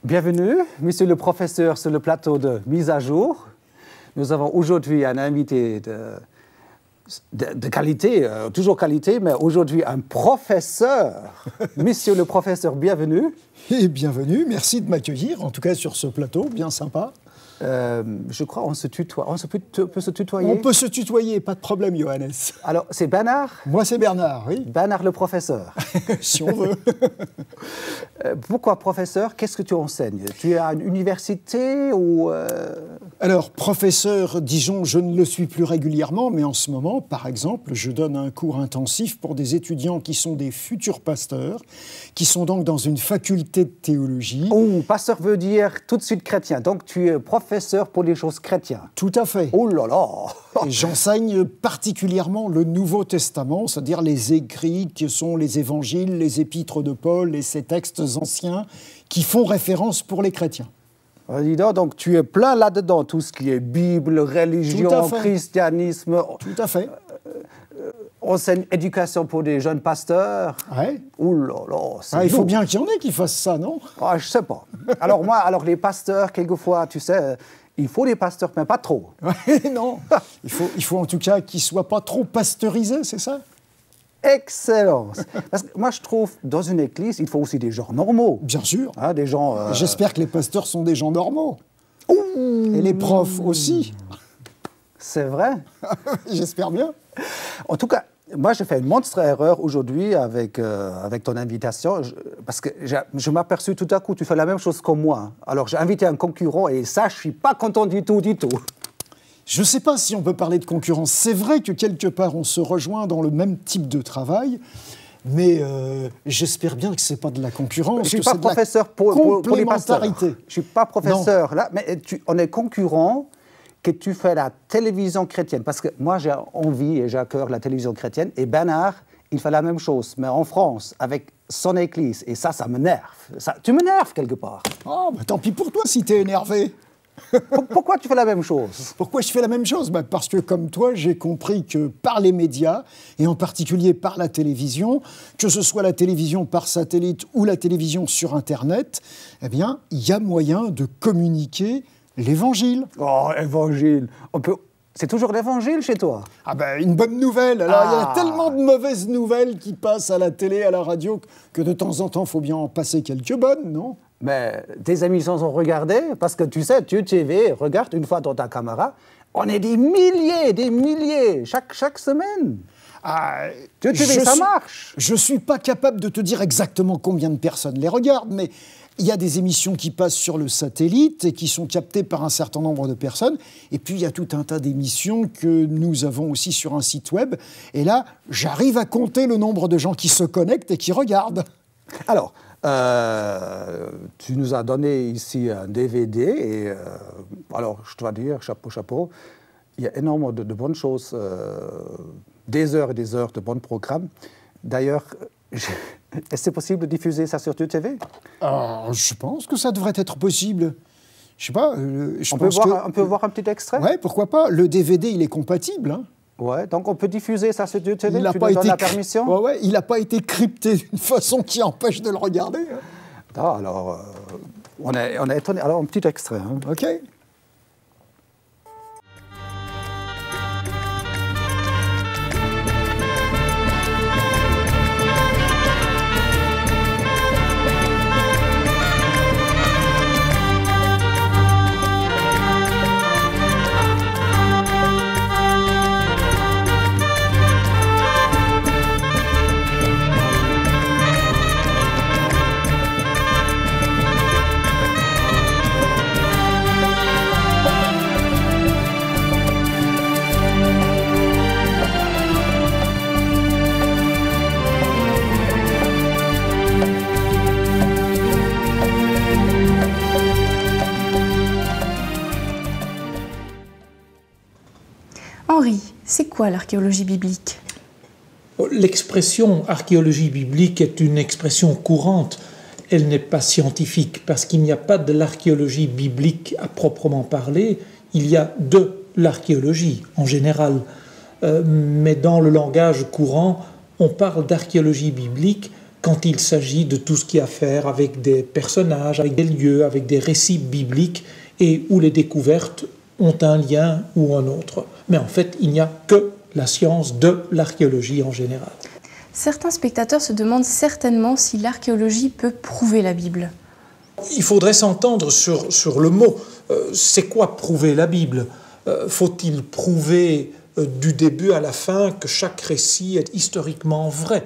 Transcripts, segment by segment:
Bienvenue, monsieur le professeur, sur le plateau de Mise à jour. Nous avons aujourd'hui un invité de qualité, toujours qualité, mais aujourd'hui un professeur. Monsieur le professeur, bienvenue. Et bienvenue, merci de m'accueillir, en tout cas sur ce plateau, bien sympa. Je crois qu'on se tutoie. On peut se tutoyer? On peut se tutoyer, pas de problème, Johannes. Alors, c'est Bernard? Moi, c'est Bernard, oui. Bernard le professeur. Si on veut. Pourquoi professeur? Qu'est-ce que tu enseignes? Tu es à une université ou... Alors, professeur, disons, je ne le suis plus régulièrement, mais en ce moment, par exemple, je donne un cours intensif pour des étudiants qui sont des futurs pasteurs, qui sont donc dans une faculté de théologie. Oh, pasteur veut dire tout de suite chrétien. Donc, tu es professeur pour les choses chrétiennes. Tout à fait. Oh là là. Et j'enseigne particulièrement le Nouveau Testament, c'est-à-dire les écrits qui sont les évangiles, les épîtres de Paul et ces textes anciens qui font référence pour les chrétiens. Dis donc, tu es plein là-dedans, tout ce qui est Bible, religion, christianisme. Tout à fait. Enseigne éducation pour des jeunes pasteurs. Ouais. Ouh là là, c'est il faut bien qu'il y en ait qui fassent ça, non? Ah, je sais pas. Alors les pasteurs, quelquefois, tu sais, il faut des pasteurs, mais pas trop. Ouais, non. Il faut en tout cas qu'ils soient pas trop pasteurisés, c'est ça? Excellence. Parce que moi, je trouve, dans une église, il faut aussi des gens normaux. Bien sûr. Hein, des gens... J'espère que les pasteurs sont des gens normaux. Ouh. Et les profs aussi. C'est vrai? J'espère bien. En tout cas, moi, j'ai fait une monstre erreur aujourd'hui avec ton invitation, parce que je m'aperçus tout à coup, tu fais la même chose que moi. Alors, j'ai invité un concurrent et ça, je ne suis pas content du tout, du tout. Je ne sais pas si on peut parler de concurrence. C'est vrai que quelque part, on se rejoint dans le même type de travail, mais j'espère bien que ce n'est pas de la concurrence. Je ne suis pas professeur pour les pasteurs. Je ne suis pas professeur, non. Là, mais on est concurrent que tu fais la télévision chrétienne. Parce que moi, j'ai envie et j'ai à cœur la télévision chrétienne. Et Bernard, il fait la même chose, mais en France, avec son église. Et ça m'énerve. Tu m'énerves quelque part. Oh, bah, tant pis pour toi si tu es énervé. Pourquoi tu fais la même chose? Pourquoi je fais la même chose? Parce que, comme toi, j'ai compris que par les médias, et en particulier par la télévision, que ce soit la télévision par satellite ou la télévision sur Internet, eh bien, il y a moyen de communiquer l'Évangile. Oh, Évangile. C'est toujours l'Évangile chez toi? Ah ben, une bonne nouvelle. Alors, il y a tellement de mauvaises nouvelles qui passent à la télé, à la radio, que de temps en temps, il faut bien en passer quelques bonnes, non? Mais tes émissions sont regardées, parce que tu sais, Dieu TV regarde une fois dans ta caméra, on est des milliers, chaque semaine. Dieu TV, ça marche. Je ne suis pas capable de te dire exactement combien de personnes les regardent, mais il y a des émissions qui passent sur le satellite et qui sont captées par un certain nombre de personnes. Et puis, il y a tout un tas d'émissions que nous avons aussi sur un site web. Et là, j'arrive à compter le nombre de gens qui se connectent et qui regardent. Alors, tu nous as donné ici un DVD. Et alors, je dois dire, chapeau, il y a énormément de bonnes choses, des heures et des heures de bons programmes. D'ailleurs, est-ce que c'est possible de diffuser ça sur TV? Je pense que ça devrait être possible. Je sais pas. On peut voir un petit extrait? Oui, pourquoi pas. Le DVD, il est compatible. Hein. Ouais, donc on peut diffuser ça sur TV? Tu nous donnes la permission? Ouais, il n'a pas été crypté d'une façon qui empêche de le regarder. Hein. Ah, alors, on est étonné. Alors, un petit extrait. Hein. OK. Henri, c'est quoi l'archéologie biblique? L'expression archéologie biblique est une expression courante. Elle n'est pas scientifique parce qu'il n'y a pas de l'archéologie biblique à proprement parler. Il y a de l'archéologie en général. Mais dans le langage courant, on parle d'archéologie biblique quand il s'agit de tout ce qui a à faire avec des personnages, avec des lieux, avec des récits bibliques, et où les découvertes ont un lien ou un autre. Mais en fait, il n'y a que la science de l'archéologie en général. Certains spectateurs se demandent certainement si l'archéologie peut prouver la Bible. Il faudrait s'entendre sur le mot. C'est quoi prouver la Bible? Faut-il prouver du début à la fin que chaque récit est historiquement vrai?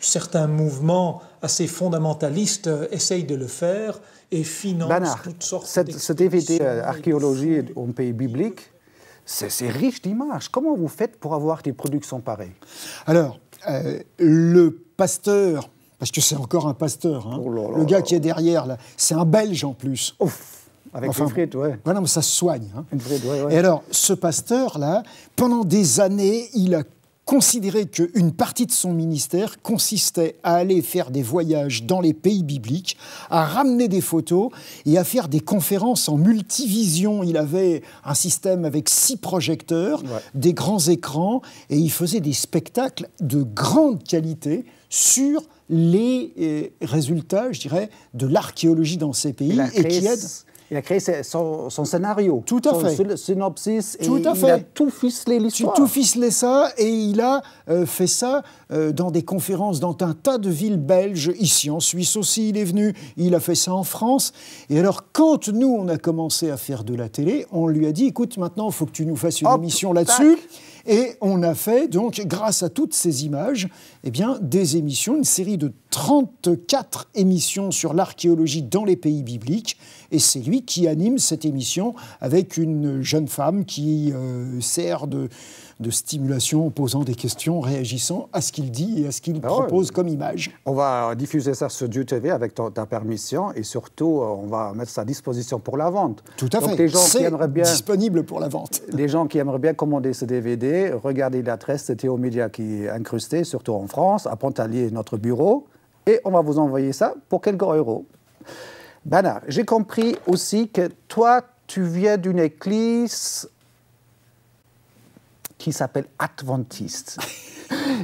Certains mouvements assez fondamentalistes essayent de le faire et financent Bernard, toutes sortes ce DVD archéologie au pays biblique, c'est riche d'images. Comment vous faites pour avoir des productions pareilles? Alors, le pasteur, parce que c'est encore un pasteur, hein, Oh là là le gars là. qui est derrière, là, c'est un Belge en plus. Ouf, avec Enfin, une frite, ouais. Voilà, mais ça se soigne. Hein. Une frite, ouais, ouais. Et alors, ce pasteur-là, pendant des années, il a considéré qu'une partie de son ministère consistait à aller faire des voyages dans les pays bibliques, à ramener des photos et à faire des conférences en multivision. Il avait un système avec 6 projecteurs, des grands écrans, et il faisait des spectacles de grande qualité sur les résultats, je dirais, de l'archéologie dans ces pays et qui aident. Il a créé son scénario, Tout à fait. son synopsis, et Tout à il fait. a tout ficelé l'histoire. Tout ficelé ça, et il a fait ça dans des conférences dans un tas de villes belges, ici en Suisse aussi il est venu, il a fait ça en France. Et alors quand nous on a commencé à faire de la télé, on lui a dit écoute maintenant il faut que tu nous fasses une émission là-dessus. Et on a fait donc grâce à toutes ces images, eh bien, des émissions, une série de 34 émissions sur l'archéologie dans les pays bibliques. Et c'est lui qui anime cette émission avec une jeune femme qui sert de stimulation en posant des questions, réagissant à ce qu'il dit et à ce qu'il propose comme image. On va diffuser ça sur Dieu TV avec ta permission et surtout, on va mettre ça à disposition pour la vente. Tout à Donc, fait. les gens qui C'est aimeraient bien, disponible pour la vente. les gens qui aimeraient bien commander ce DVD, regardez l'adresse de Théo Média qui est incrustée, surtout en France, à Pontarlier, notre bureau, et on va vous envoyer ça pour quelques euros. Bernard, j'ai compris aussi que toi, tu viens d'une église qui s'appelle Adventiste.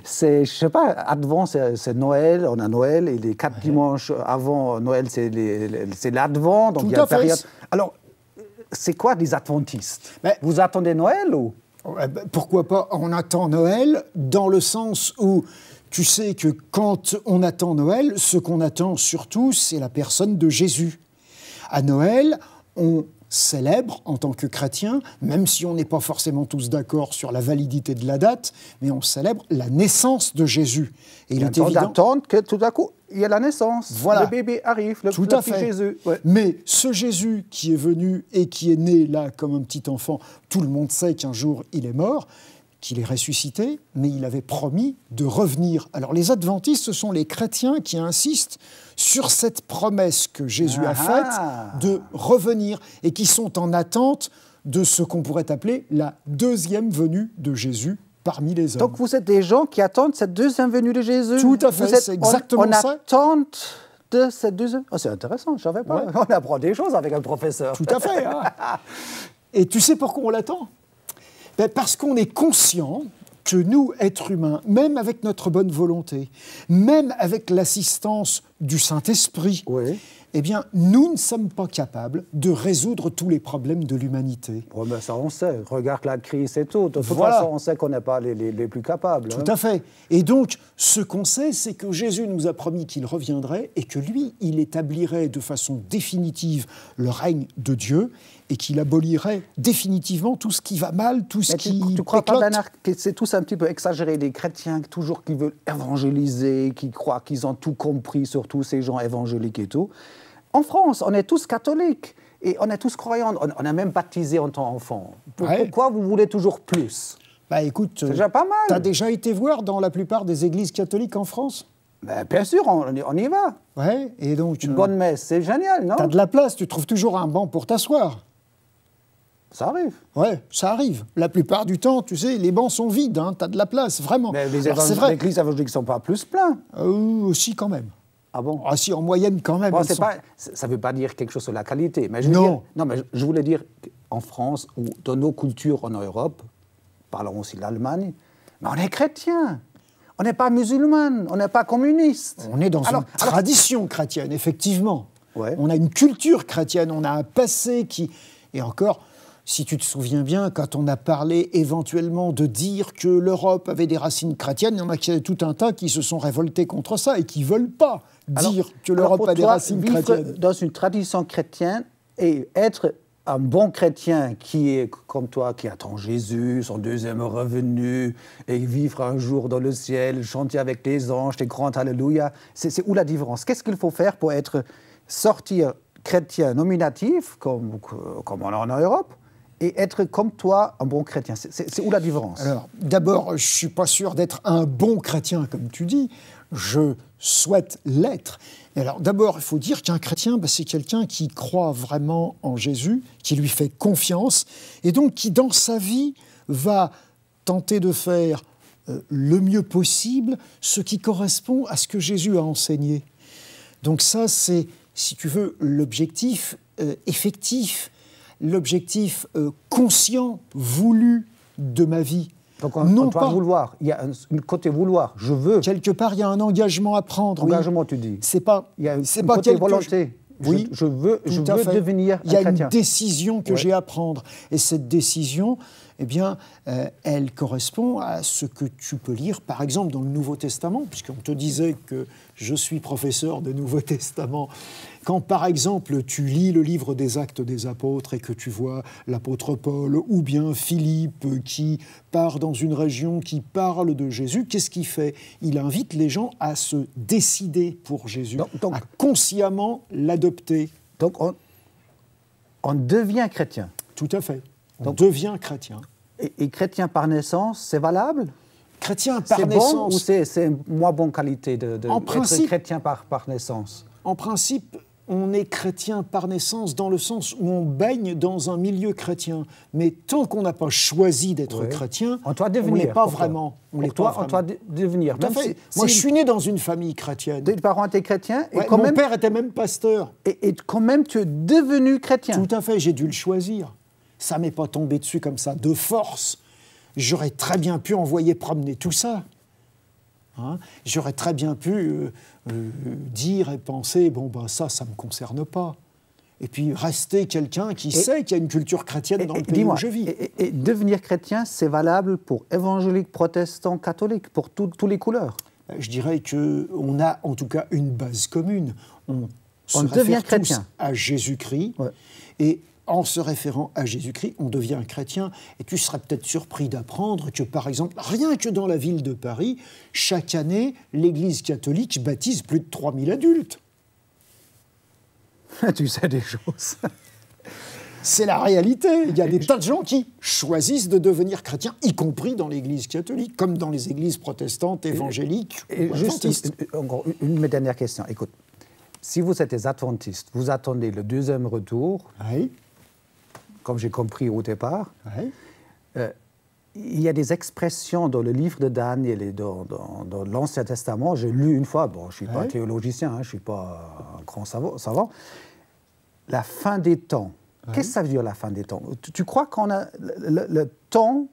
Je sais pas, Advent, c'est Noël, on a Noël, et les 4 dimanches avant Noël, c'est l'Advent, donc Tout il y a à une fait. période. Alors, c'est quoi des Adventistes? Mais- Vous attendez Noël ou? Pourquoi pas? On attend Noël dans le sens où tu sais que quand on attend Noël, ce qu'on attend surtout, c'est la personne de Jésus. À Noël, on célèbre en tant que chrétien, même si on n'est pas forcément tous d'accord sur la validité de la date, mais on célèbre la naissance de Jésus. Et il est évident d'attendre que tout à coup, il y a la naissance. Voilà. Le bébé arrive, le Tout à petit fait. Jésus. Ouais. Mais ce Jésus qui est venu et qui est né là comme un petit enfant, tout le monde sait qu'un jour il est mort, qu'il est ressuscité, mais il avait promis de revenir. Alors les adventistes, ce sont les chrétiens qui insistent sur cette promesse que Jésus a faite de revenir et qui sont en attente de ce qu'on pourrait appeler la deuxième venue de Jésus parmi les hommes. Donc vous êtes des gens qui attendent cette deuxième venue de Jésus. Tout à fait, Vous êtes c'est exactement en ça. attente de cette deuxième. Oh, c'est intéressant, je savais pas. Ouais. On apprend des choses avec un professeur. Tout à fait. Hein. Et tu sais pourquoi on l'attend? Ben parce qu'on est conscient que nous, êtres humains, même avec notre bonne volonté, même avec l'assistance du Saint-Esprit, Oui. eh bien, nous ne sommes pas capables de résoudre tous les problèmes de l'humanité. Oh, ben ça, on sait. Regarde la crise et tout. De toute Voilà. façon, on sait qu'on n'est pas les plus capables. Tout à fait. Et donc, ce qu'on sait, c'est que Jésus nous a promis qu'il reviendrait et que lui, il établirait de façon définitive le règne de Dieu et qu'il abolirait définitivement tout ce qui va mal, tout ce Mais qui tu crois pas, péclote. Bernard, que c'est tous un petit peu exagéré, des chrétiens toujours qui veulent évangéliser, qui croient qu'ils ont tout compris sur tous ces gens évangéliques et tout. En France, on est tous catholiques et on est tous croyants. On a même baptisé en tant qu'enfant. Ouais. Pourquoi vous voulez toujours plus? Bah écoute, C'est déjà pas mal. t'as déjà été voir dans la plupart des églises catholiques en France? Ben, bien sûr, on y va. Ouais, et donc Une bonne messe, c'est génial, non? t'as de la place, tu trouves toujours un banc pour t'asseoir. Ça arrive. Ouais, ça arrive. La plupart du temps, tu sais, les bancs sont vides, hein, t'as de la place, vraiment. Mais les Alors, c'est vrai. églises évangéliques ne sont pas plus pleins. Aussi quand même. Ah bon? Ah si, en moyenne quand même. Bon, elles sont- ça ne veut pas dire quelque chose sur la qualité. Mais je veux Non. dire- non, mais je voulais dire qu'en France, ou dans nos cultures en Europe, parlons aussi de l'Allemagne, mais on est chrétiens. On n'est pas musulman, on n'est pas communiste. On est dans une tradition chrétienne, effectivement. Ouais. On a une culture chrétienne, on a un passé qui... Et encore, si tu te souviens bien, quand on a parlé éventuellement de dire que l'Europe avait des racines chrétiennes, il y en a tout un tas qui se sont révoltés contre ça et qui ne veulent pas dire que l'Europe a des racines chrétiennes. Dans une tradition chrétienne et être un bon chrétien qui est comme toi, qui attend Jésus, son deuxième revenu, et vivre un jour dans le ciel, chanter avec les anges, des grands alléluia, c'est où la différence? Qu'est-ce qu'il faut faire pour sortir chrétien nominatif, comme on a en Europe, et être comme toi, un bon chrétien? C'est où la différence? Alors, d'abord, je ne suis pas sûr d'être un bon chrétien, comme tu dis. Je souhaite l'être. Et alors, d'abord, il faut dire qu'un chrétien, c'est quelqu'un qui croit vraiment en Jésus, qui lui fait confiance, et donc qui, dans sa vie, va tenter de faire le mieux possible ce qui correspond à ce que Jésus a enseigné. Donc ça, c'est, si tu veux, l'objectif effectif, l'objectif conscient, voulu de ma vie. Donc on doit vouloir, il y a un côté vouloir, je veux. Quelque part, il y a un engagement à prendre. Engagement, oui. tu dis. C'est pas, il y a un c'est pas côté volonté. Oui, je veux devenir un chrétien. Il y a une décision que j'ai à prendre. Et cette décision, eh bien, elle correspond à ce que tu peux lire, par exemple, dans le Nouveau Testament, puisqu'on te disait que je suis professeur de Nouveau Testament. Quand, par exemple, tu lis le livre des Actes des Apôtres et que tu vois l'apôtre Paul ou bien Philippe qui part dans une région qui parle de Jésus, qu'est-ce qu'il fait? Il invite les gens à se décider pour Jésus, à consciemment l'adopter. Donc, on devient chrétien. Tout à fait. On devient chrétien. Et chrétien par naissance, c'est valable? Chrétien par naissance... C'est bon ou c'est moins bonne qualité d'être chrétien par naissance? En principe, on est chrétien par naissance dans le sens où on baigne dans un milieu chrétien. Mais tant qu'on n'a pas choisi d'être chrétien, on ne l'est pas vraiment. On doit devenir. Tout à fait. Moi, je suis né dans une famille chrétienne. Tes parents étaient chrétiens et mon père était même pasteur. Et quand même, tu es devenu chrétien. Tout à fait, j'ai dû le choisir. Ça ne m'est pas tombé dessus comme ça, de force. J'aurais très bien pu envoyer promener tout ça. Hein? J'aurais très bien pu dire et penser, ça ne me concerne pas. Et puis rester quelqu'un qui sait qu'il y a une culture chrétienne dans le pays où je vis. Et devenir chrétien, c'est valable pour évangéliques, protestants, catholiques, pour toutes les couleurs? Je dirais qu'on a en tout cas une base commune. On devient chrétien à Jésus-Christ. Ouais. Et en se référant à Jésus-Christ, on devient un chrétien. Et tu serais peut-être surpris d'apprendre que, par exemple, rien que dans la ville de Paris, chaque année, l'Église catholique baptise plus de 3000 adultes. Tu sais des choses. C'est la réalité. Il y a des tas de gens qui choisissent de devenir chrétiens, y compris dans l'Église catholique, comme dans les églises protestantes, évangéliques ou adventistes. Encore une de mes dernières questions. Écoute, si vous êtes des adventistes, vous attendez le deuxième retour... Oui. Comme j'ai compris au départ, ouais. Il y a des expressions dans le livre de Daniel et dans l'Ancien Testament. J'ai lu une fois, je ne suis pas théologien, je ne suis pas un grand savant. La fin des temps. Qu'est-ce que ça veut dire, la fin des temps? Tu crois qu'on a le temps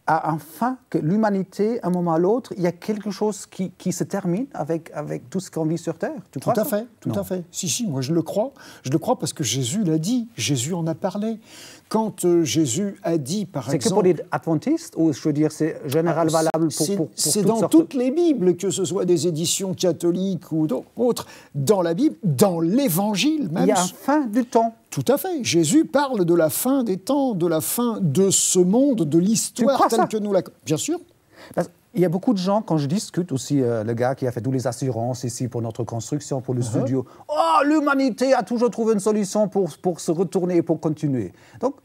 a un fin, que l'humanité, à un moment à l'autre, il y a quelque chose qui se termine avec tout ce qu'on vit sur Terre? Tu crois ça? Tout à fait. Si, moi je le crois. Je le crois parce que Jésus l'a dit. Jésus en a parlé. Quand Jésus a dit, par exemple... C'est que pour les adventistes, ou je veux dire, c'est général valable pour c'est dans toutes les Bibles, que ce soit des éditions catholiques ou d'autres, dans la Bible, dans l'Évangile même. Il y a une fin du temps. Tout à fait. Jésus parle de la fin des temps, de la fin de ce monde, de l'histoire telle que nous la... Bien sûr. Il y a beaucoup de gens, quand je discute aussi, le gars qui a fait toutes les assurances ici pour notre construction, pour le studio, « Oh, l'humanité a toujours trouvé une solution pour se retourner et pour continuer. » Donc,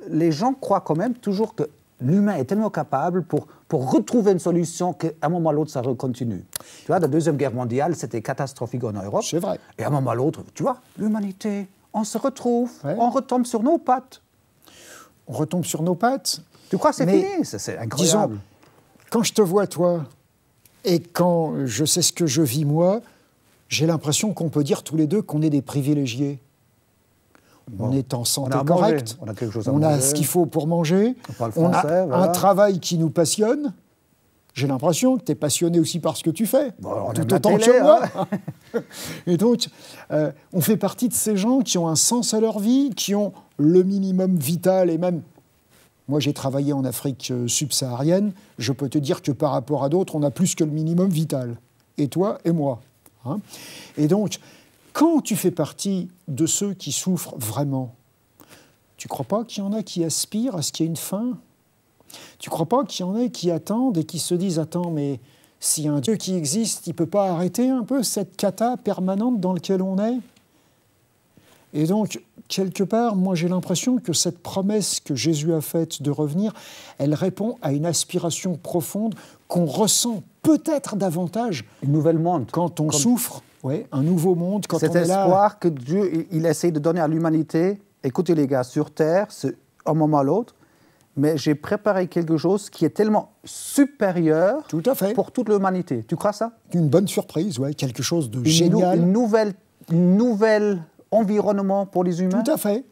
les gens croient quand même toujours que l'humain est tellement capable pour retrouver une solution qu'à un moment ou à l'autre, ça continue. Tu vois, la Deuxième Guerre mondiale, c'était catastrophique en Europe. C'est vrai. Et à un moment ou à l'autre, tu vois, l'humanité, on se retrouve, on retombe sur nos pattes. On retombe sur nos pattes. Tu crois que c'est fini? C'est incroyable. Disons, quand je te vois, toi, et quand je sais ce que je vis, moi, j'ai l'impression qu'on peut dire tous les deux qu'on est des privilégiés. On est en santé correcte, on a quelque chose à on manger. a ce qu'il faut pour manger, On parle français, on a un travail qui nous passionne. J'ai l'impression que tu es passionné aussi par ce que tu fais, Bon, tout autant que moi. Et donc, on fait partie de ces gens qui ont un sens à leur vie, qui ont le minimum vital et même... Moi, j'ai travaillé en Afrique subsaharienne. Je peux te dire que par rapport à d'autres, on a plus que le minimum vital. Et toi et moi. Hein. Et donc, quand tu fais partie de ceux qui souffrent vraiment, tu ne crois pas qu'il y en a qui aspirent à ce qu'il y ait une fin ? Tu ne crois pas qu'il y en a qui attendent et qui se disent « Attends, mais s'il y a un Dieu qui existe, il ne peut pas arrêter un peu cette cata permanente dans laquelle on est ?» Et donc, quelque part, moi j'ai l'impression que cette promesse que Jésus a faite de revenir, elle répond à une aspiration profonde qu'on ressent peut-être davantage Une nouvelle monde. quand on souffre, ouais, un nouveau monde, quand Cet on est là. espoir que Dieu il essaie de donner à l'humanité. Écoutez les gars, sur Terre, c'est un moment à l'autre, mais j'ai préparé quelque chose qui est tellement supérieur Tout à fait. pour toute l'humanité. Tu crois ça? Une bonne surprise, ouais, quelque chose de génial. Une nouvelle environnement pour les humains. Tout à fait.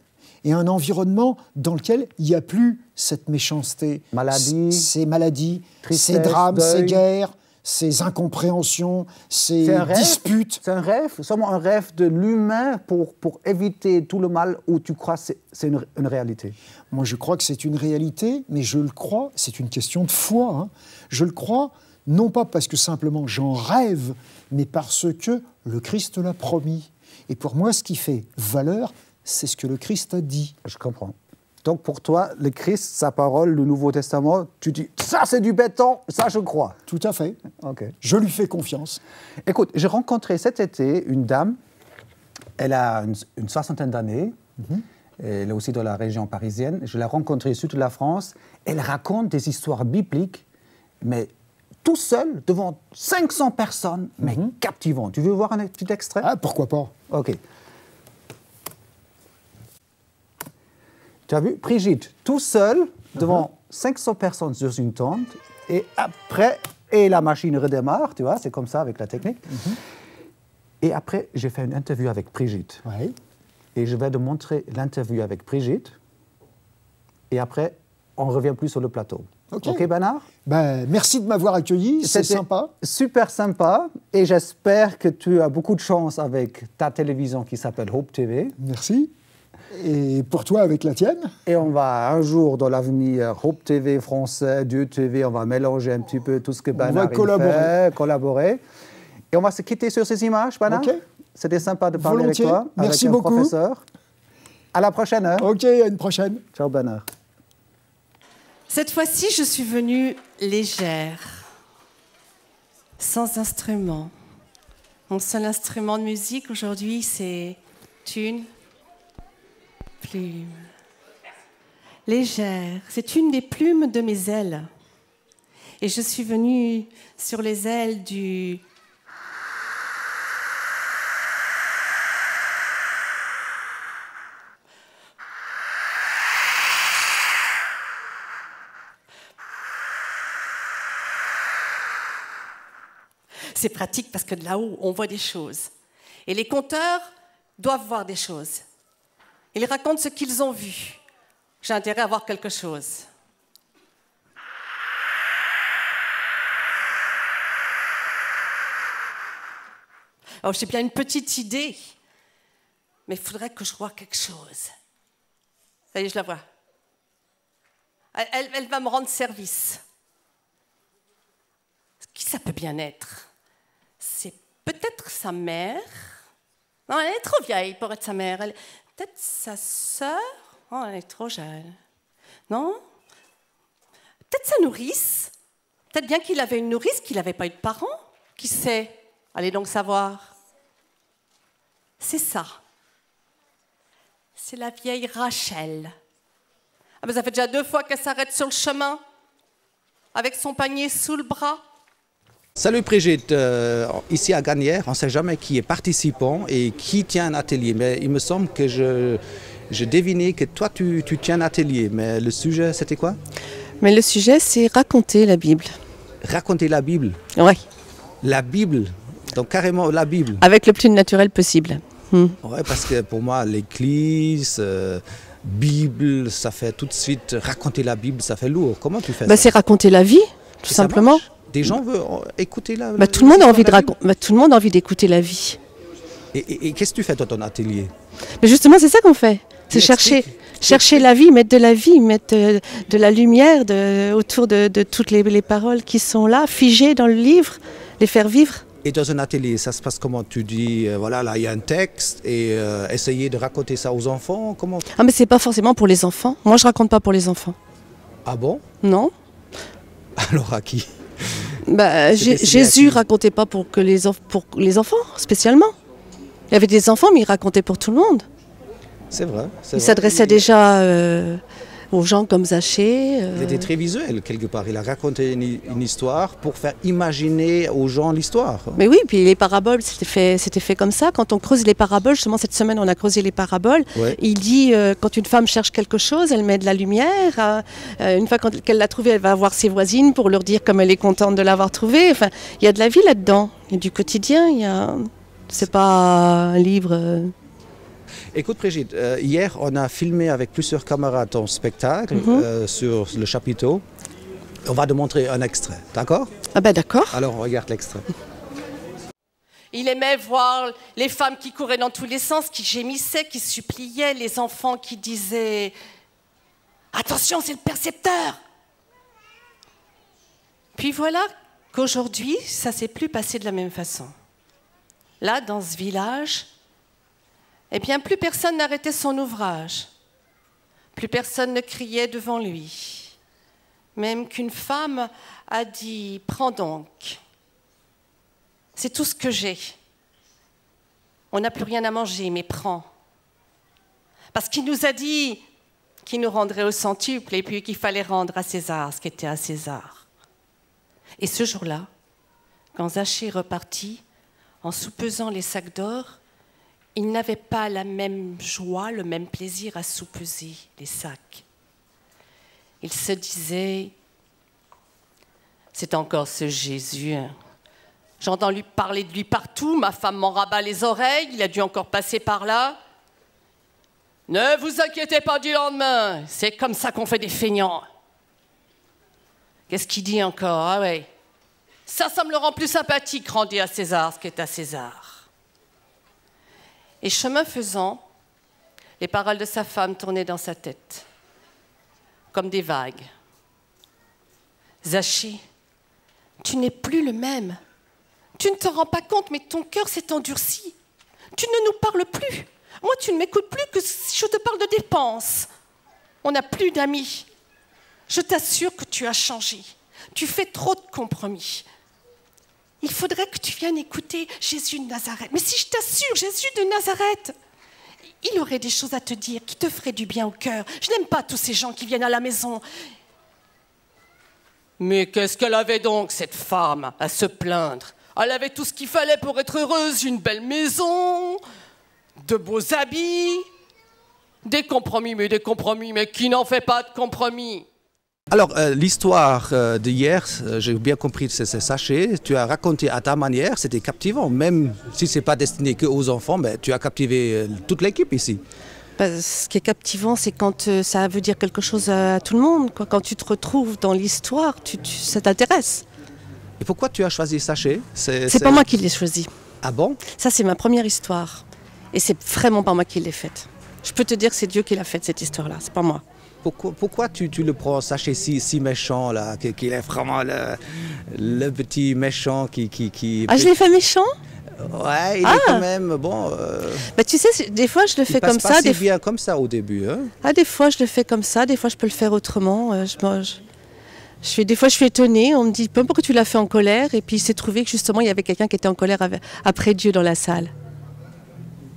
Et un environnement dans lequel il n'y a plus cette méchanceté, Maladie, ces maladies, tristesse, ces drames, deuil. ces guerres, ces incompréhensions, ces C'est un rêve. disputes. C'est un rêve, seulement un rêve de l'humain pour éviter tout le mal, ou tu crois que c'est une réalité? Moi, je crois que c'est une réalité, mais je le crois, c'est une question de foi. Hein. Je le crois, non pas parce que simplement j'en rêve, mais parce que le Christ l'a promis. Et pour moi, ce qui fait valeur, c'est ce que le Christ a dit. Je comprends. Donc pour toi, le Christ, sa parole, le Nouveau Testament, tu dis « ça c'est du béton, ça je crois ». Tout à fait. Ok. Je lui fais confiance. Écoute, j'ai rencontré cet été une dame, elle a une soixantaine d'années, elle est aussi dans la région parisienne, je l'ai rencontrée sur toute la France, elle raconte des histoires bibliques, mais tout seul, devant 500 personnes, mais captivant. Tu veux voir un petit extrait? Ah, pourquoi pas? Ok. Tu as vu, Brigitte, tout seul, devant 500 personnes sur une tente, et après, et la machine redémarre, tu vois, c'est comme ça avec la technique. Et après, j'ai fait une interview avec Brigitte. Ouais. Et je vais te montrer l'interview avec Brigitte. Et après, on ne revient plus sur le plateau. Ok, Bernard? Ben, merci de m'avoir accueilli, c'est sympa. Super sympa. Et j'espère que tu as beaucoup de chance avec ta télévision qui s'appelle Hope TV. Merci. Et pour toi, avec la tienne? Et on va un jour, dans l'avenir, Hope TV français, Dieu TV, on va mélanger un petit peu tout ce que Bernard fait, collaborer. Et on va se quitter sur ces images, Bernard. Ok. C'était sympa de parler Volontiers. avec toi, Merci avec un beaucoup. professeur. À la prochaine. Hein? Ok, à une prochaine. Ciao, Bernard. Cette fois-ci, je suis venue légère, sans instrument. Mon seul instrument de musique aujourd'hui, c'est une plume. Légère, c'est une des plumes de mes ailes. Et je suis venue sur les ailes du... C'est pratique parce que de là-haut, on voit des choses. Et les conteurs doivent voir des choses. Ils racontent ce qu'ils ont vu. J'ai intérêt à voir quelque chose. Alors, j'ai bien une petite idée, mais il faudrait que je vois quelque chose. Ça y est, je la vois. Elle va me rendre service. Qui ça peut bien être? C'est peut-être sa mère. Non, elle est trop vieille pour être sa mère. Peut-être sa sœur. Oh, elle est trop jeune. Non? Peut-être sa nourrice. Peut-être bien qu'il avait une nourrice, qu'il n'avait pas eu de parents. Qui sait? Allez donc savoir. C'est ça. C'est la vieille Rachel. Ah ben ça fait déjà 2 fois qu'elle s'arrête sur le chemin, avec son panier sous le bras. Salut Brigitte, ici à Gagnères, on ne sait jamais qui est participant et qui tient un atelier, mais il me semble que je devinais que toi tu tiens un atelier, mais le sujet c'était quoi? Mais le sujet c'est raconter la Bible. Raconter la Bible? Oui. La Bible, donc carrément la Bible? Avec le plus naturel possible. Oui, parce que pour moi l'église, Bible, ça fait tout de suite, raconter la Bible, ça fait lourd. Comment tu fais ça? C'est raconter la vie, tout simplement. Des gens veulent écouter la... Tout le monde a envie de tout le monde a envie d'écouter la vie. Et qu'est-ce que tu fais dans ton atelier? Mais justement, c'est ça qu'on fait. C'est chercher la vie, mettre de la vie, mettre de la lumière autour de toutes les paroles qui sont là, figées dans le livre, les faire vivre. Et dans un atelier, ça se passe comment? Tu dis, voilà, là, il y a un texte, et essayer de raconter ça aux enfants, comment? Ah, mais c'est pas forcément pour les enfants. Moi, je raconte pas pour les enfants. Ah bon? Non. Alors à qui? Jésus racontait pas pour les enfants, spécialement. Il y avait des enfants, mais il racontait pour tout le monde. C'est vrai. Il s'adressait déjà aux gens comme Zachée. Il était très visuel, quelque part. Il a raconté une histoire pour faire imaginer aux gens l'histoire. Mais oui, puis les paraboles, c'était fait comme ça. Quand on creuse les paraboles, justement cette semaine, on a creusé les paraboles. Ouais. Il dit, quand une femme cherche quelque chose, elle met de la lumière. Une fois qu'elle l'a trouvé, elle va voir ses voisines pour leur dire comme elle est contente de l'avoir trouvé. Enfin, il y a de la vie là-dedans. Il y a du quotidien. C'est pas un livre... Écoute Brigitte, hier on a filmé avec plusieurs camarades ton spectacle sur le chapiteau. On va te montrer un extrait, d'accord? Ah ben d'accord. Alors on regarde l'extrait. Il aimait voir les femmes qui couraient dans tous les sens, qui gémissaient, qui suppliaient, les enfants qui disaient « Attention, c'est le percepteur !» Puis voilà qu'aujourd'hui, ça ne s'est plus passé de la même façon. Là, dans ce village... Eh bien, plus personne n'arrêtait son ouvrage. Plus personne ne criait devant lui. Même qu'une femme a dit « Prends donc. C'est tout ce que j'ai. On n'a plus rien à manger, mais prends. » Parce qu'il nous a dit qu'il nous rendrait au centuple et puis qu'il fallait rendre à César ce qui était à César. Et ce jour-là, quand Zachée repartit, en soupesant les sacs d'or, il n'avait pas la même joie, le même plaisir à soupeser les sacs. Il se disait, c'est encore ce Jésus. J'entends lui parler de lui partout, ma femme m'en rabat les oreilles, il a dû encore passer par là. Ne vous inquiétez pas du lendemain, c'est comme ça qu'on fait des feignants. Qu'est-ce qu'il dit encore? Ah ouais, ça me le rend plus sympathique, rendez à César ce qui est à César. Et chemin faisant, les paroles de sa femme tournaient dans sa tête, comme des vagues. Zachée, tu n'es plus le même. Tu ne te rends pas compte, mais ton cœur s'est endurci. Tu ne nous parles plus. Moi, tu ne m'écoutes plus que si je te parle de dépenses. On n'a plus d'amis. Je t'assure que tu as changé. Tu fais trop de compromis. Il faudrait que tu viennes écouter Jésus de Nazareth. Mais si je t'assure, Jésus de Nazareth, il aurait des choses à te dire qui te feraient du bien au cœur. Je n'aime pas tous ces gens qui viennent à la maison. Mais qu'est-ce qu'elle avait donc, cette femme, à se plaindre? Elle avait tout ce qu'il fallait pour être heureuse, une belle maison, de beaux habits, des compromis, mais qui n'en fait pas de compromis? Alors, l'histoire d'hier, j'ai bien compris, c'est Zachée. Tu as raconté à ta manière, c'était captivant. Même si ce n'est pas destiné qu'aux enfants, mais tu as captivé toute l'équipe ici. Ce qui est captivant, c'est quand ça veut dire quelque chose à tout le monde. Quand tu te retrouves dans l'histoire, ça t'intéresse. Et pourquoi tu as choisi Zachée? C'est pas moi qui l'ai choisi. Ah bon? Ça, c'est ma première histoire. Et c'est vraiment pas moi qui l'ai faite. Je peux te dire que c'est Dieu qui l'a faite, cette histoire-là. C'est pas moi. Pourquoi tu le prends, Zachée, si méchant, là, qu'il est vraiment le petit méchant qui... Ah, je l'ai fait méchant? Ouais, il est quand même, bon... tu sais, des fois, je le fais comme ça. Il passe pas si bien comme ça au début, hein? Ah, des fois, je le fais comme ça, des fois, je peux le faire autrement. Des fois, je suis étonnée, on me dit, pourquoi tu l'as fait en colère? Et puis, il s'est trouvé que, justement, il y avait quelqu'un qui était en colère après Dieu dans la salle.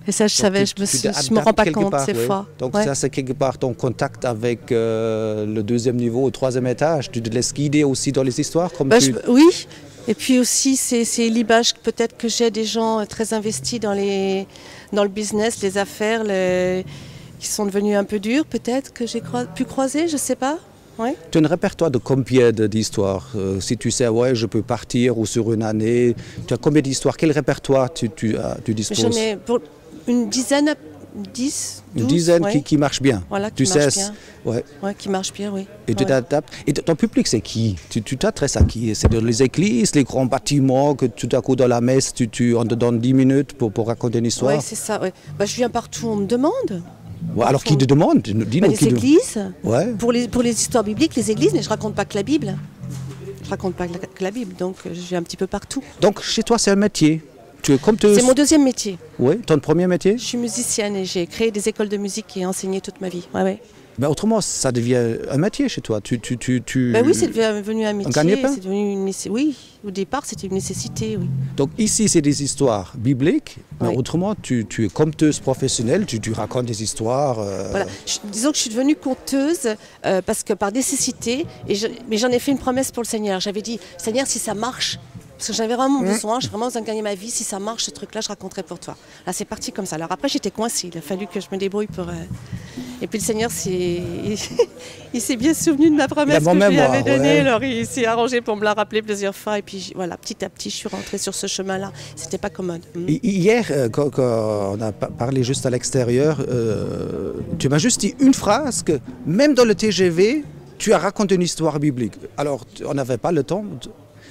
Et ça, je savais, je me rends pas compte, ces fois. Donc ça, c'est quelque part ton contact avec le deuxième niveau, au troisième étage. Tu te laisses guider aussi dans les histoires Oui, et puis aussi, c'est l'image peut-être que j'ai des gens très investis dans le business, les affaires, qui sont devenus un peu durs, peut-être, que j'ai pu croiser, je ne sais pas. Ouais. Tu as un répertoire de combien d'histoires? Si tu sais, ouais, je peux partir ou sur une année, tu as combien d'histoires? Quel répertoire tu disposes? J'en ai pour une dizaine 10, 12, Une dizaine ouais. qui marche bien. Voilà, tu qui marche sais, bien. ouais. Ouais, qui marche bien, oui. Et tu Ouais. t'adaptes. Et ton public, c'est qui? Tu t'adresses à qui? C'est dans les églises, les grands bâtiments, que tout à coup dans la messe, on te donne 10 minutes pour raconter une histoire? Oui, c'est ça. Ouais. Bah, je viens partout, on me demande. Ouais, alors qui te demande? Dis-nous Bah, les qui te- églises, Ouais. pour les histoires bibliques, les églises, mais je raconte pas que la Bible. Je raconte pas que la Bible, donc je vais un petit peu partout. Donc chez toi, c'est un métier. Tu es conteuse. C'est mon deuxième métier. Oui, ton premier métier? Je suis musicienne et j'ai créé des écoles de musique et enseigné toute ma vie. Ouais, ouais. Ben, autrement, ça devient un métier chez toi. Ben oui, c'est devenu un métier. gagne-pain? C'est devenu oui, au départ, c'était une nécessité, oui. Donc ici, c'est des histoires bibliques, mais Oui. autrement, tu es conteuse professionnelle, tu racontes des histoires. Voilà. Disons que je suis devenue conteuse parce que par nécessité, mais j'en ai fait une promesse pour le Seigneur. J'avais dit, Seigneur, si ça marche, parce que j'avais vraiment besoin, j'ai vraiment besoin de gagner ma vie, si ça marche, ce truc-là, je raconterai pour toi. Là, c'est parti comme ça. Alors après, j'étais coincée, il a fallu que je me débrouille pour... Et puis le Seigneur, il s'est bien souvenu de ma promesse que je lui avais donnée, ouais. alors il s'est arrangé pour me la rappeler plusieurs fois. Et puis voilà, petit à petit, je suis rentrée sur ce chemin-là. C'était pas commode. Hier, quand on a parlé juste à l'extérieur, tu m'as juste dit une phrase que même dans le TGV, tu as raconté une histoire biblique. Alors, on n'avait pas le temps.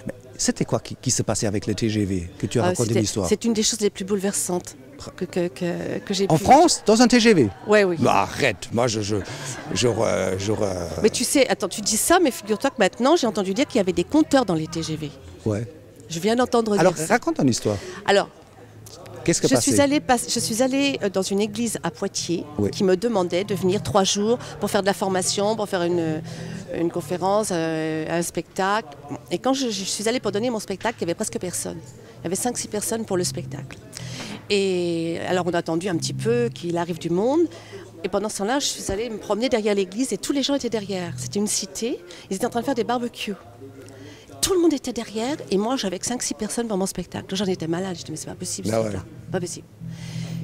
Mais c'était quoi qui se passait avec le TGV que tu as raconté une histoire? C'est une des choses les plus bouleversantes que j'ai pu... En France, dans un TGV? Ouais, oui. Bah, arrête, moi j'aurais... Mais tu sais, attends, tu dis ça, mais figure-toi que maintenant, j'ai entendu dire qu'il y avait des compteurs dans les TGV. Ouais. Je viens d'entendre Alors, dire ça. raconte ton histoire. Alors, Qu'est-ce que je passait? suis allée dans une église à Poitiers Oui. qui me demandait de venir 3 jours pour faire de la formation, pour faire une conférence, un spectacle. Et quand je suis allée pour donner mon spectacle, il n'y avait presque personne. Il y avait 5-6 personnes pour le spectacle. Et alors on a attendu un petit peu qu'il arrive du monde. Et pendant ce temps-là, je suis allée me promener derrière l'église et tous les gens étaient derrière. C'était une cité. Ils étaient en train de faire des barbecues. Tout le monde était derrière et moi j'avais que 5-6 personnes pour mon spectacle. J'en étais malade, je dis mais c'est pas possible, Ah ce ouais. truc-là. Pas possible.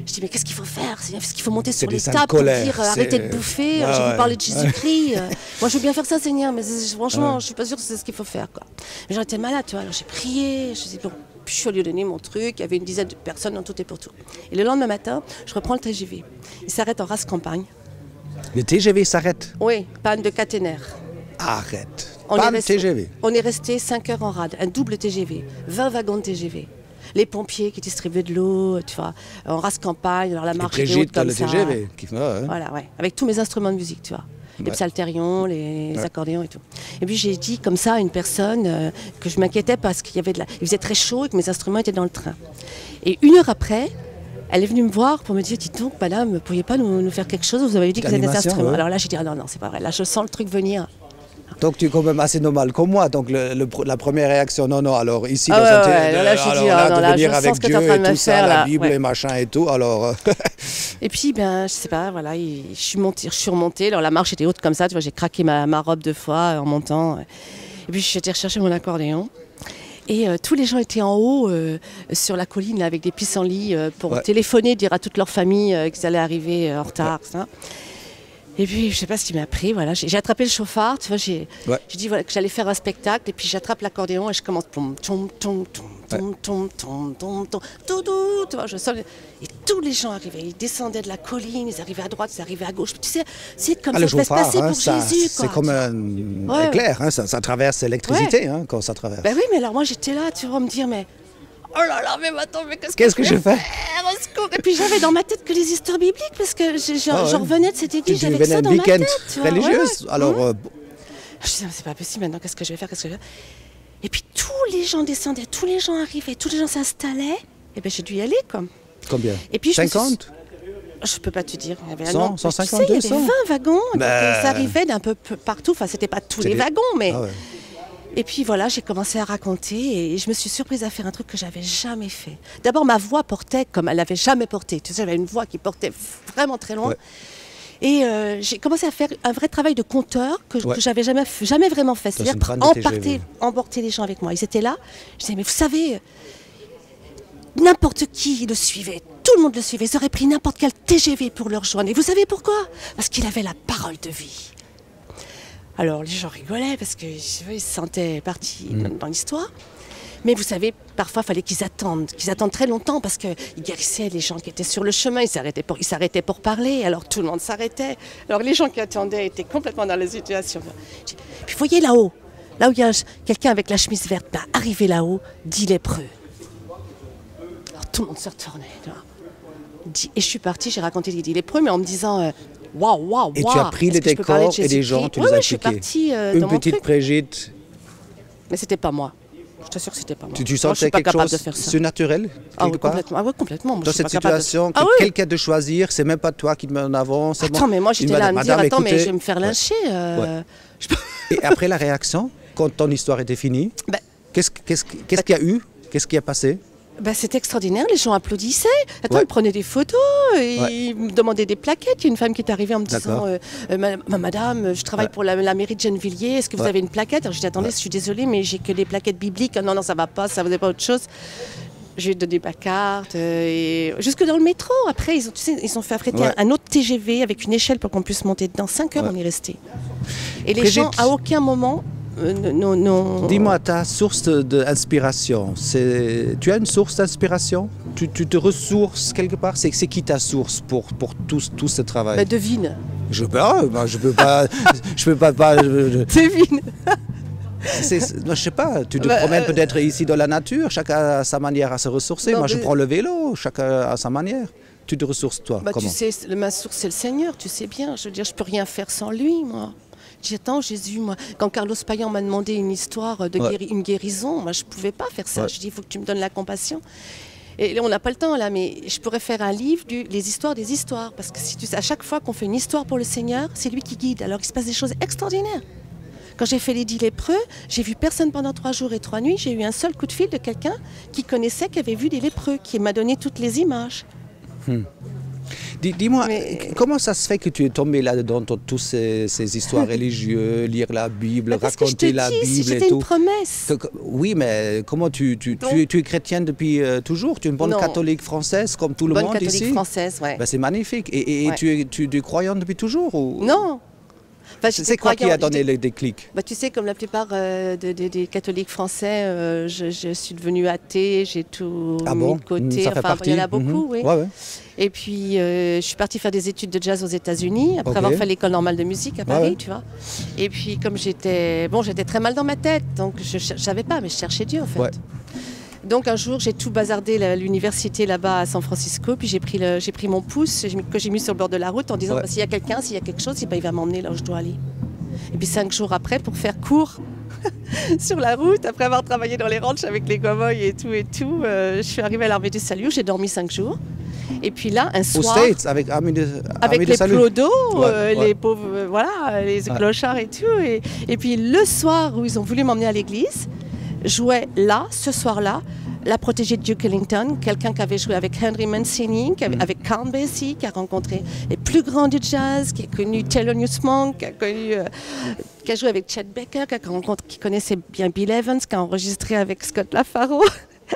Je dis mais qu'est-ce qu'il faut faire? Est-ce qu'il faut monter sur des les scènes tables pour colères, dire arrêtez de bouffer, Ouais, je vais ouais. vous parler de Jésus-Christ. Moi je veux bien faire ça Seigneur, mais franchement je suis pas sûre que c'est ce qu'il faut faire, quoi. Mais j'en étais malade, tu vois. Alors j'ai prié, je dis bon, puis je suis allée donner mon truc, il y avait une dizaine de personnes dans tout et pour tout. Et le lendemain matin, je reprends le TGV. Il s'arrête en race campagne. Le TGV s'arrête. Oui, panne de caténaire. Arrête. On Pas est le resté- TGV. On est resté 5 heures en rade, un double TGV, 20 wagons de TGV. Les pompiers qui distribuaient de l'eau, tu vois, en race campagne, alors la marche était Brigitte haute dans comme le ça. TGV. Ouais. Voilà, ouais, avec tous mes instruments de musique, tu vois. Les Ouais. psalterions, les accordéons et tout. Et puis j'ai dit comme ça à une personne que je m'inquiétais parce qu'il il faisait très chaud et que mes instruments étaient dans le train. Et 1 heure après, elle est venue me voir pour me dire, dites donc, madame, vous ne pourriez pas nous faire quelque chose? Vous avez dit que vous avez des Animation, instruments. ouais. Alors là, j'ai dit, ah non, c'est pas vrai. Là, je sens le truc venir. Donc tu es quand même assez normal comme moi. Donc la première réaction, non, alors ici, Ah dans ouais, un ouais, là, j'ai dit, ah non, de là, venir je sens avec ce que Dieu t'es en train et de me tout ça, faire, la là, Bible ouais. et machin et tout, alors... Et puis, ben, je sais pas, voilà, je suis remontée. Alors la marche était haute comme ça, tu vois, j'ai craqué ma robe 2 fois en montant. Et puis j'étais rechercher mon accordéon. Et tous les gens étaient en haut sur la colline là, avec des pissenlits pour Ouais. téléphoner, dire à toute leur famille qu'ils allaient arriver en retard. Ça. Et puis je sais pas ce qui m'a pris, voilà. J'ai attrapé le chauffard, tu vois, j'ai dit voilà, que j'allais faire un spectacle et puis j'attrape l'accordéon et je commence tom tom tom tom tom tom tom tom tom tout, tu vois, je sens et tous les gens arrivaient, ils descendaient de la colline, ils arrivaient à droite, ils arrivaient à gauche. Tu sais, c'est comme ça le que ça se chauffard, passait pour Jésus, c'est quoi. comme un Ouais. éclair, hein, ça traverse l'électricité hein, quand ça traverse. Ben oui, mais alors moi j'étais là, tu vois, me dire mais oh là là, mais attends, mais Qu'est-ce que je fais? Au secours. Et puis j'avais dans ma tête que les histoires bibliques parce que j'en revenais de cette église, Tu j'avais que venais ça un dans ma week-end tête. Tu vois, religieuse, ouais. alors... Je disais, mais c'est pas possible maintenant, qu'est-ce que je vais faire, Et puis tous les gens descendaient, tous les gens arrivaient, tous les gens s'installaient. Et ben j'ai dû y aller, comme. combien? Et puis, je me suis- 50? Je peux pas te dire. Il y avait 100, nombre, tu 150, sais, il y 200. avait 20 wagons, donc Ben. ça arrivait d'un peu partout. Enfin, c'était pas tous C'est les des- wagons, mais... Ah ouais. Et puis voilà, j'ai commencé à raconter et je me suis surprise à faire un truc que j'avais jamais fait. D'abord, ma voix portait comme elle n'avait jamais porté. Tu sais, j'avais une voix qui portait vraiment très loin. Ouais. Et j'ai commencé à faire un vrai travail de conteur que Ouais. j'avais jamais vraiment fait. Dans C'est-à-dire une panne de TGV. emporter les gens avec moi. Ils étaient là. Je disais, mais vous savez, n'importe qui le suivait. Tout le monde le suivait. Ils auraient pris n'importe quel TGV pour le rejoindre. Et vous savez pourquoi? Parce qu'il avait la parole de vie. Alors les gens rigolaient parce qu'ils se sentaient partis dans l'histoire. Mais vous savez, parfois, il fallait qu'ils attendent très longtemps parce qu'ils guérissaient les gens qui étaient sur le chemin, ils s'arrêtaient pour parler, alors tout le monde s'arrêtait. Alors les gens qui attendaient étaient complètement dans la situation. Puis vous voyez là-haut, là où il y a quelqu'un avec la chemise verte, ben, arrivé là-haut, 10 lépreux. Alors tout le monde se retournait. Et je suis partie, j'ai raconté les 10 lépreux, mais en me disant... Waouh, waouh, Et tu as pris les décors et les gens, tu les as piqués. Une petite Brigitte. Mais c'était pas moi. Je t'assure que c'était pas moi. Tu sentais quelque chose de surnaturel complètement. Ah oui, complètement. Moi, dans cette situation, quelqu'un de choisir, c'est même pas toi qui te met en avant. Attends, mais moi j'étais là à me dire, attends, mais je vais me faire lyncher. Et après la réaction, quand ton histoire était finie, qu'est-ce qu'il y a eu? Qu'est-ce qui a passé? C'était extraordinaire, les gens applaudissaient. Attends, ils prenaient des photos, ils me demandaient des plaquettes. Il y a une femme qui est arrivée en me disant Madame, je travaille pour la mairie de Gennevilliers, est-ce que vous avez une plaquette? Alors je dis attendez, je suis désolée, mais j'ai que des plaquettes bibliques. Non, ça va pas, ça vous n'est pas autre chose. Je lui ai donné ma carte. Jusque dans le métro, après, ils ont fait affréter un autre TGV avec une échelle pour qu'on puisse monter dedans. 5 heures, on y restait. Et les gens, à aucun moment. Non. Dis-moi, ta source d'inspiration, tu as une source d'inspiration? Tu te ressources quelque part? C'est qui ta source pour tout ce travail? Devine. Je peux pas. Devine. Je sais pas, tu te promènes peut-être ici dans la nature, chacun a sa manière à se ressourcer. Moi, je prends le vélo, chacun a sa manière. Tu te ressources, toi, comment? Tu sais, ma source, c'est le Seigneur, tu sais bien. Je veux dire, je peux rien faire sans lui, moi. J'attends Jésus, moi. Quand Carlos Payan m'a demandé une histoire une guérison, moi, je ne pouvais pas faire ça. Je dis, il faut que tu me donnes la compassion. Et là, on n'a pas le temps, là, mais je pourrais faire un livre, les histoires des histoires. Parce que si tu sais, à chaque fois qu'on fait une histoire pour le Seigneur, c'est lui qui guide. Alors il se passe des choses extraordinaires. Quand j'ai fait les 10 lépreux, j'ai vu personne pendant 3 jours et 3 nuits. J'ai eu un seul coup de fil de quelqu'un qui connaissait, qui avait vu des lépreux, qui m'a donné toutes les images. Dis-moi, comment ça se fait que tu es tombé là-dedans, dans toutes ces histoires religieuses, lire la Bible, raconter la Bible et tout? C'était une promesse. Oui, mais comment tu es chrétienne depuis toujours? Tu es une bonne catholique française comme tout le monde ici? Bonne catholique française, oui. C'est magnifique. Et tu es croyante depuis toujours ou... Non. C'est quoi qui a donné le déclic? Tu sais, comme la plupart des catholiques français, je suis devenue athée, j'ai tout mis de côté. Il y en a beaucoup, oui. Ouais. Et puis, je suis partie faire des études de jazz aux États-Unis, après avoir fait l'école normale de musique à Paris, tu vois. Et puis, comme j'étais très mal dans ma tête, donc je ne savais pas, mais je cherchais Dieu, en fait. Donc un jour, j'ai tout bazardé l'université là-bas à San Francisco, puis j'ai pris mon pouce que j'ai mis sur le bord de la route en disant s'il y a quelqu'un, s'il y a quelque chose, il va m'emmener là où je dois aller. Et puis 5 jours après, pour faire court sur la route, après avoir travaillé dans les ranchs avec les cow-boys et tout, je suis arrivée à l'Armée du Salut, j'ai dormi 5 jours. Et puis là, un soir, aux States, avec les plodos, les pauvres, les clochards et tout. Et puis le soir où ils ont voulu m'emmener à l'église, jouait là, ce soir-là, la protégée de Duke Ellington, quelqu'un qui avait joué avec Henry Mancini, avec Count Basie, qui a rencontré les plus grands du jazz, qui a connu Thelonious Monk, qui a joué avec Chet Baker, qui connaissait bien Bill Evans, qui a enregistré avec Scott LaFaro.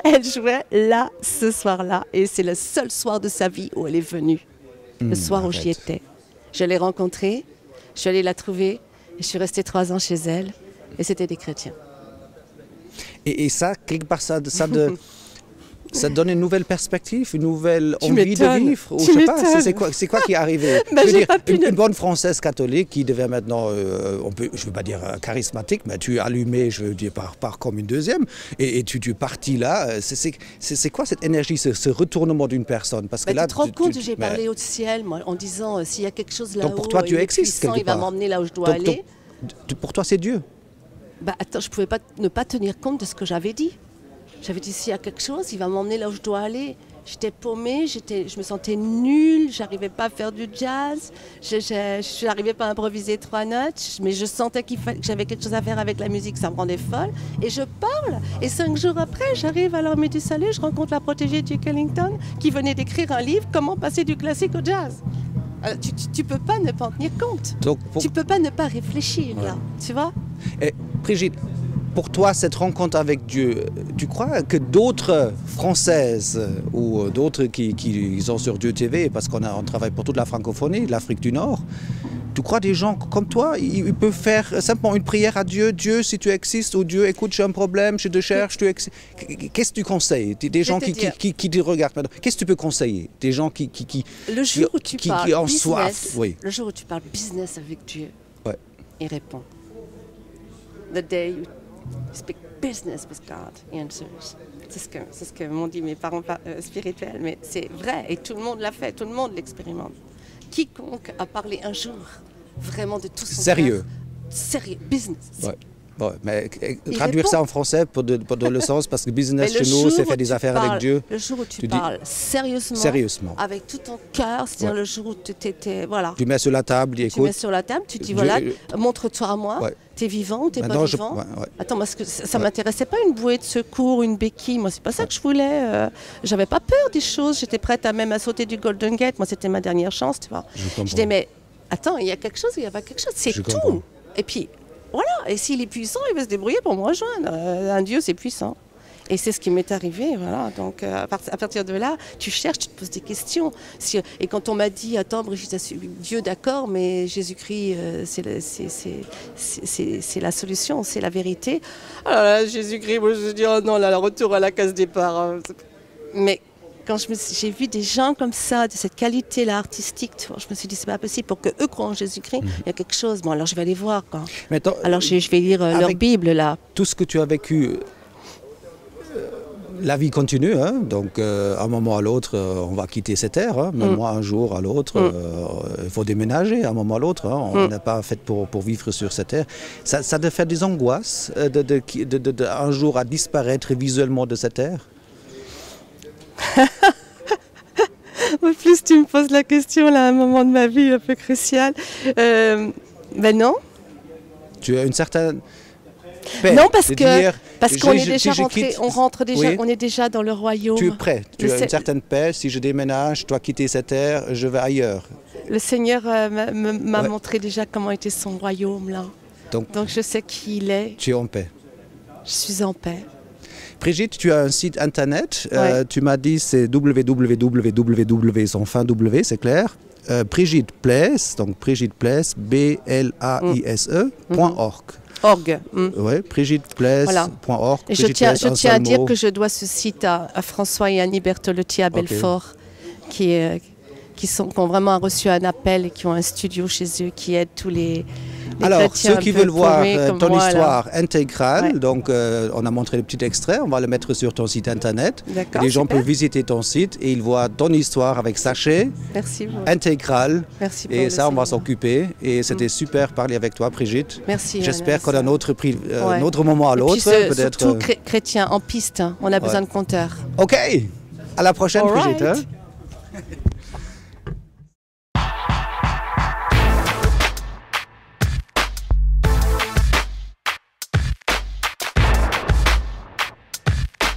Elle jouait là, ce soir-là, et c'est le seul soir de sa vie où elle est venue, le soir où j'y étais. Je l'ai rencontrée, je suis allée la trouver, et je suis restée 3 ans chez elle, et c'était des chrétiens. Et ça, quelque part, ça donne une nouvelle perspective, une nouvelle envie de vivre. Ou je sais pas, c'est quoi qui est arrivé? Une bonne Française catholique qui devait maintenant, je ne veux pas dire charismatique, mais tu es allumé, je veux dire, par comme une deuxième, et tu es parti là. C'est quoi cette énergie, ce retournement d'une personne? Parce que là, tu te rends compte, j'ai parlé au ciel, moi, en disant, s'il y a quelque chose là-haut, donc pour toi, tu existes quelque part. Il va m'emmener là où je dois aller. Pour toi, c'est Dieu? Attends, je ne pouvais pas ne pas tenir compte de ce que j'avais dit. J'avais dit, s'il y a quelque chose, il va m'emmener là où je dois aller. J'étais paumée, je me sentais nulle, j'arrivais pas à faire du jazz, je n'arrivais pas à improviser 3 notes, mais je sentais que j'avais quelque chose à faire avec la musique, ça me rendait folle. Et je parle, et 5 jours après, j'arrive à l'Armée du Salut, je rencontre la protégée de Duke Ellington, qui venait d'écrire un livre, Comment passer du classique au jazz. Alors, tu peux pas ne pas en tenir compte. Tu peux pas ne pas réfléchir, là, tu vois. Et Brigitte, pour toi, cette rencontre avec Dieu, tu crois que d'autres Françaises ou d'autres qui sont sur Dieu TV, parce qu'on travaille pour toute la francophonie, l'Afrique du Nord, Tu crois des gens comme toi, ils peuvent faire simplement une prière à Dieu. Dieu, si tu existes, ou Dieu, écoute, j'ai un problème, je te cherche, tu existes. Qu'est-ce que tu conseilles? Des gens qui te regardent maintenant. Qu'est-ce que tu peux conseiller? Des gens qui le jour où tu parles en business, soif. Oui. Le jour où tu parles business avec Dieu, Ouais. il répond. The day you speak business with God, he answers. C'est ce que m'ont dit mes parents spirituels, mais c'est vrai, et tout le monde l'a fait, tout le monde l'expérimente. Quiconque a parlé un jour vraiment de tout son Sérieux. cœur, sérieux, business. Ouais. Ouais, mais traduire ça en français pour dans le sens, parce que business chez nous, c'est faire des affaires avec Dieu. Le jour où tu parles sérieusement, avec tout ton cœur, c'est-à-dire le jour où tu t'étais, voilà. Tu mets sur la table, tu écoute. mets sur la table, tu dis voilà, montre-toi à moi, t'es vivant ou t'es pas vivant. Attends, parce que ça m'intéressait pas une bouée de secours, une béquille, moi c'est pas ça que je voulais. J'avais pas peur des choses, j'étais prête à sauter du Golden Gate, moi c'était ma dernière chance, tu vois. Je disais mais attends, il y a quelque chose, il y a pas quelque chose, c'est tout. Comprends. Et puis voilà, et s'il est puissant, il va se débrouiller pour me rejoindre. Un Dieu, c'est puissant. Et c'est ce qui m'est arrivé, voilà. Donc à partir de là, tu cherches, tu te poses des questions. Et quand on m'a dit, attends Brigitte, Dieu d'accord, mais Jésus-Christ, c'est la solution, c'est la vérité. Alors là, Jésus-Christ, moi je me dis, oh non, là, le retour à la case départ. Mais quand j'ai vu des gens comme ça, de cette qualité-là artistique, tu vois, je me suis dit, c'est pas possible. Pour qu'eux croient en Jésus-Christ, il y a quelque chose. Bon, alors je vais aller voir, quoi. Alors je vais lire leur Bible, là. Tout ce que tu as vécu, la vie continue, hein, donc à un moment à l'autre, on va quitter cette terre. Hein, même moi, un jour à l'autre, il faut déménager à un moment à l'autre. Hein, on n'est pas fait pour vivre sur cette terre. Ça te fait des angoisses un jour à disparaître visuellement de cette terre? Plus tu me poses la question là, à un moment de ma vie un peu crucial. Ben non. Tu as une certaine paix. Non, parce qu'on est déjà rentré, on rentre déjà, on est déjà dans le royaume. Tu es prêt. Tu as une certaine paix. Si je déménage, je dois quitter cette terre, je vais ailleurs. Le Seigneur m'a montré déjà comment était son royaume là. Donc je sais qui il est. Tu es en paix. Je suis en paix. Brigitte, tu as un site internet, tu m'as dit c'est www sans fin W, c'est clair. Brigitte Plaisse, donc Brigitte Plaisse, BLAISE.org. Oui, BrigittePlaisse.org. Et je tiens à dire que je dois ce site à François et Annie Bertolotti à Belfort, qui ont vraiment reçu un appel et qui ont un studio chez eux, qui aident tous les alors, ceux qui veulent voir ton histoire là. intégrale, donc on a montré le petit extrait, on va le mettre sur ton site internet. Les gens peuvent visiter ton site et ils voient ton histoire avec sachet intégrale. Merci et ça, on va s'occuper. Et c'était super parler avec toi, Brigitte. Merci. J'espère qu'on a un autre moment à l'autre. Surtout chrétien, en piste, on a besoin de compteurs. OK, à la prochaine, Brigitte. Hein.